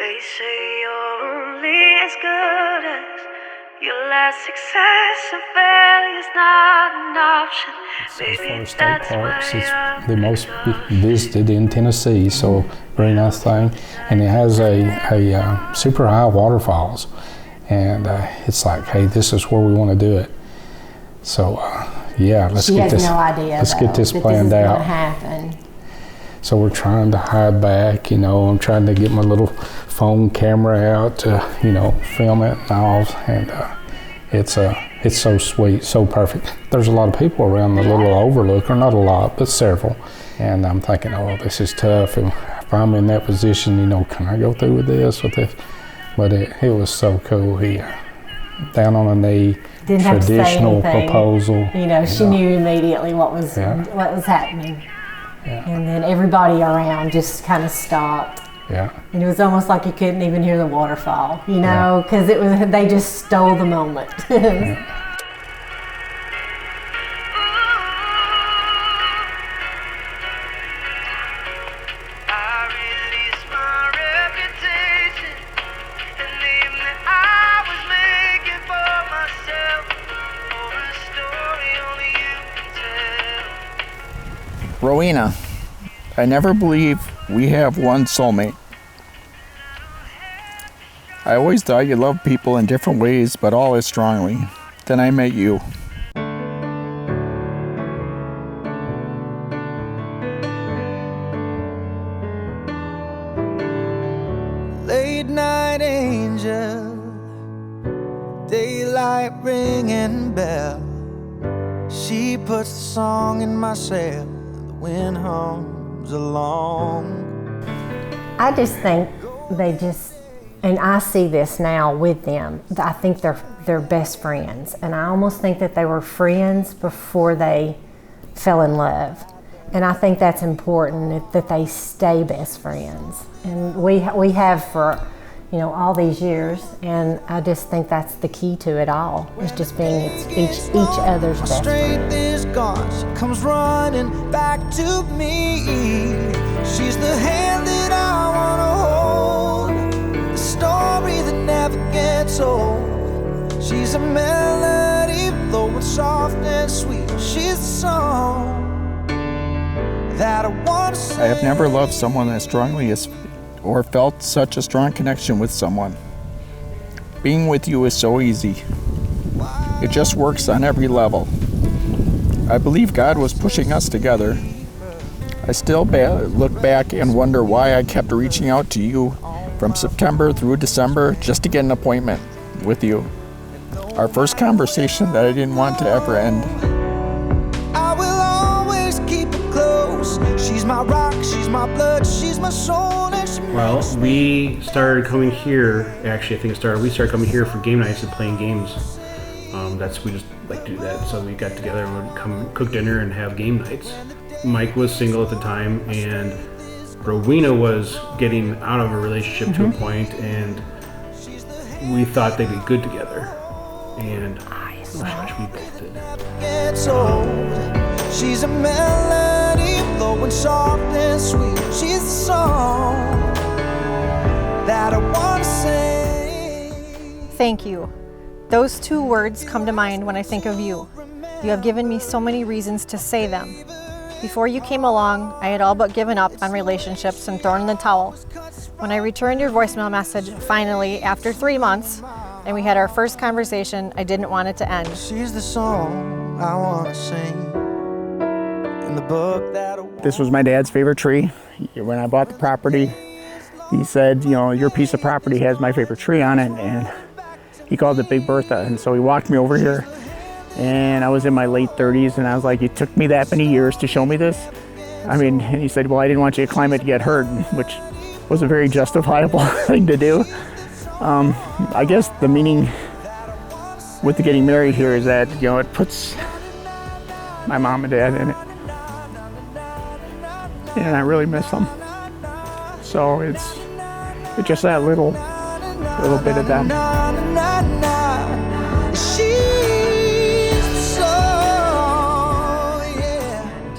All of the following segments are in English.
They say you're only as good as your last success, and failure's not an option. So as far as state parks, it's the most visited in Tennessee, so very nice thing. And it has a super high waterfalls, and it's like, hey, this is where we want to do it. So yeah, let's get this. No idea, let's get this planned out. Happen. So we're trying to hide back, I'm trying to get my little phone camera out to, film it and all, and it's so sweet, so perfect. There's a lot of people around the little overlook, or not a lot, but several, and I'm thinking, oh, this is tough, and if I'm in that position, can I go through with this? But it was so cool. He, down on a knee, didn't traditional have to say anything. proposal. She knew immediately what was happening. Yeah. And then everybody around just kind of stopped. Yeah. And it was almost like you couldn't even hear the waterfall, because they just stole the moment. Yeah. Rowena, I never believe we have one soulmate. I always thought you loved people in different ways, but all as strongly. Then I met you. Late night angel, daylight ringing bell. She puts the song in my sail. Wind hums along. I just think and I see this now with them, I think they're best friends. And I almost think that they were friends before they fell in love. And I think that's important, that they stay best friends. And we have for, all these years. And I just think that's the key to it all. It's just being each other's best friend. Strength is gone, she comes running back to me. She's the hand that I wanna hold, the story that never gets old. She's a melody flowing soft and sweet. She's a song that I want to sing. I have never loved someone as strongly or felt such a strong connection with someone. Being with you is so easy. It just works on every level. I believe God was pushing us together. I still look back and wonder why I kept reaching out to you from September through December just to get an appointment with you. Our first conversation that I didn't want to ever end. I will always keep her close. She's my rock, she's my blood, she's my soul. Well, we started coming here, we started coming here for game nights and playing games. We just like to do that. So we got together and would come cook dinner and have game nights. Mike was single at the time, and Rowena was getting out of a relationship to a point, and we thought they'd be good together. And we both did. She's a melody flowing soft and sweet. She's a song that I want to sing. Thank you. Those two words come to mind when I think of you. You have given me so many reasons to say them. Before you came along, I had all but given up on relationships and thrown in the towel. When I returned your voicemail message, finally, after 3 months, and we had our first conversation, I didn't want it to end. She's the song I want to sing in the book that This was my dad's favorite tree. When I bought the property, he said, your piece of property has my favorite tree on it, and he called it Big Bertha. And so he walked me over here, and I was in my late 30s, and I was like, it took me that many years to show me this. And he said, well, I didn't want you to climb it to get hurt, which was a very justifiable thing to do. I guess the meaning with the getting married here is that, it puts my mom and dad in it. And I really miss them. So it's just that little bit of them.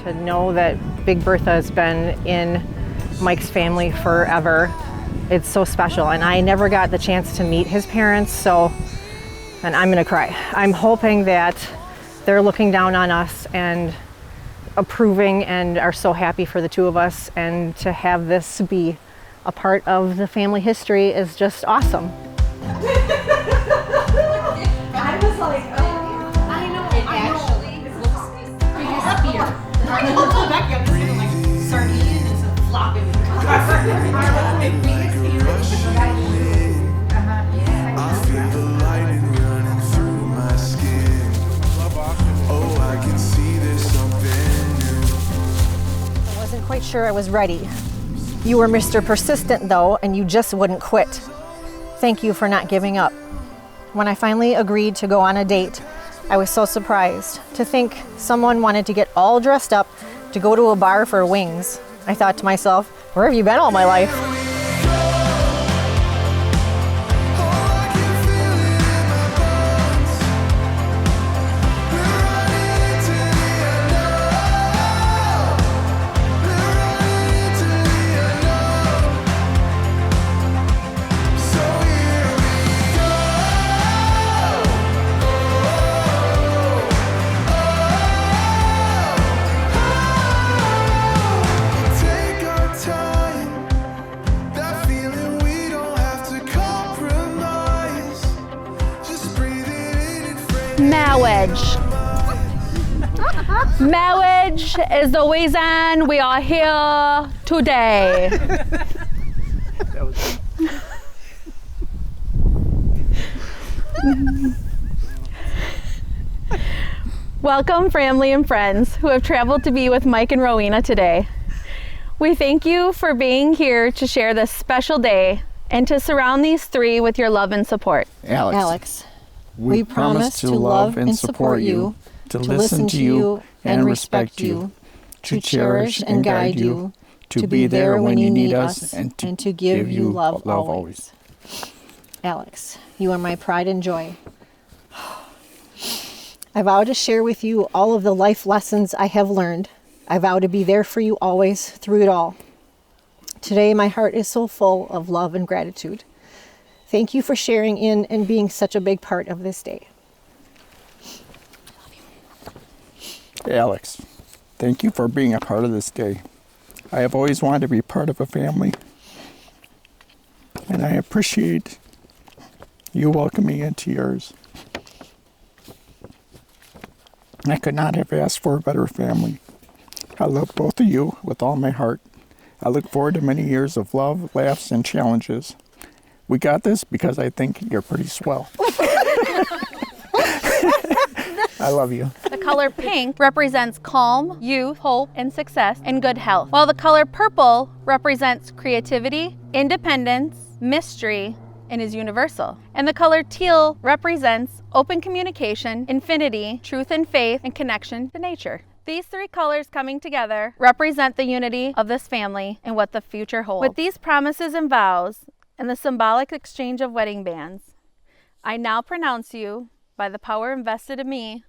To know that Big Bertha has been in Mike's family forever, It's so special, and I never got the chance to meet his parents, and I'm gonna cry. I'm hoping that they're looking down on us and approving and are so happy for the two of us, and to have this be a part of the family history is just awesome. I was like, I know. It actually looks pretty spear. Back up, this is like sardine is flopping. I feel the lightning running through my skin. Oh, I can see there's something new. I wasn't quite sure I was ready. You were Mr. Persistent though, and you just wouldn't quit. Thank you for not giving up. When I finally agreed to go on a date, I was so surprised to think someone wanted to get all dressed up to go to a bar for wings. I thought to myself, where have you been all my life? Marriage. Marriage is the reason we are here today. Welcome, family and friends who have traveled to be with Mike and Rowena today. We thank you for being here to share this special day and to surround these three with your love and support. Alex, we promise to love and support you, to listen to you and respect you, to cherish and guide you, to be there when you need us, and to give you love always. Alex, you are my pride and joy. I vow to share with you all of the life lessons I have learned. I vow to be there for you always, through it all. Today, my heart is so full of love and gratitude. Thank you for sharing in and being such a big part of this day. Alex, thank you for being a part of this day. I have always wanted to be part of a family, and I appreciate you welcoming into yours. I could not have asked for a better family. I love both of you with all my heart. I look forward to many years of love, laughs, and challenges. We got this because I think you're pretty swell. I love you. The color pink represents calm, youth, hope, and success, and good health, while the color purple represents creativity, independence, mystery, and is universal. And the color teal represents open communication, infinity, truth and faith, and connection to nature. These three colors coming together represent the unity of this family and what the future holds. With these promises and vows, and the symbolic exchange of wedding bands, I now pronounce you, by the power invested in me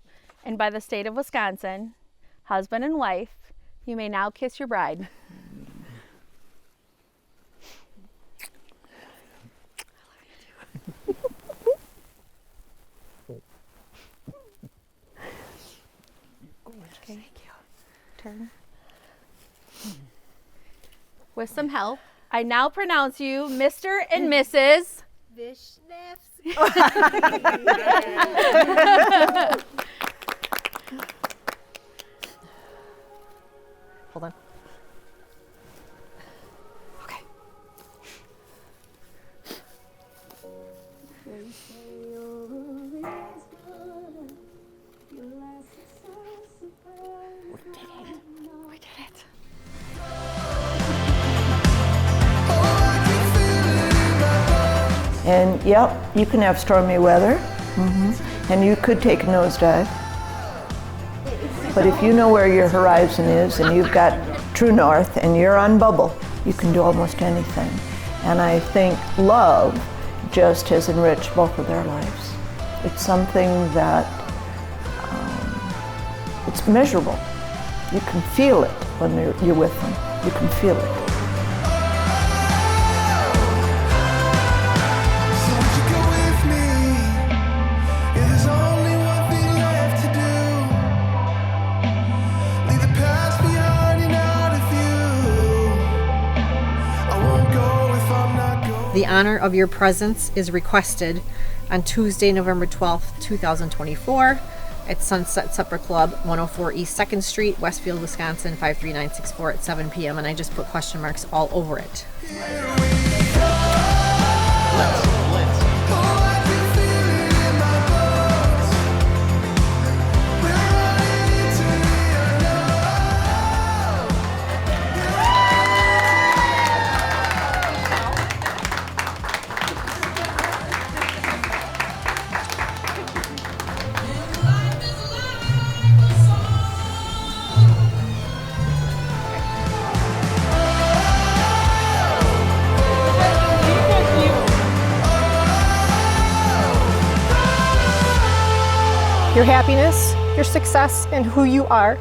and by the state of Wisconsin, husband and wife. You may now kiss your bride. Thank you. Turn. With some help, I now pronounce you Mr. and Mrs. Vishnevsky. Hold on. Okay. We did it. And yep, you can have stormy weather, and you could take a nosedive. But if you know where your horizon is and you've got true north and you're on bubble, you can do almost anything. And I think love just has enriched both of their lives. It's something that it's measurable. You can feel it when you're with them. You can feel it. The honor of your presence is requested on Tuesday, November 12th, 2024 at Sunset Supper Club, 104 East 2nd Street, Westfield, Wisconsin, 53964 at 7 p.m. And I just put question marks all over it. Your happiness, your success, and who you are.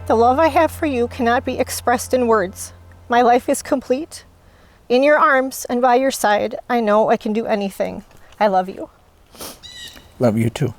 The love I have for you cannot be expressed in words. My life is complete. In your arms and by your side, I know I can do anything. I love you. Love you too.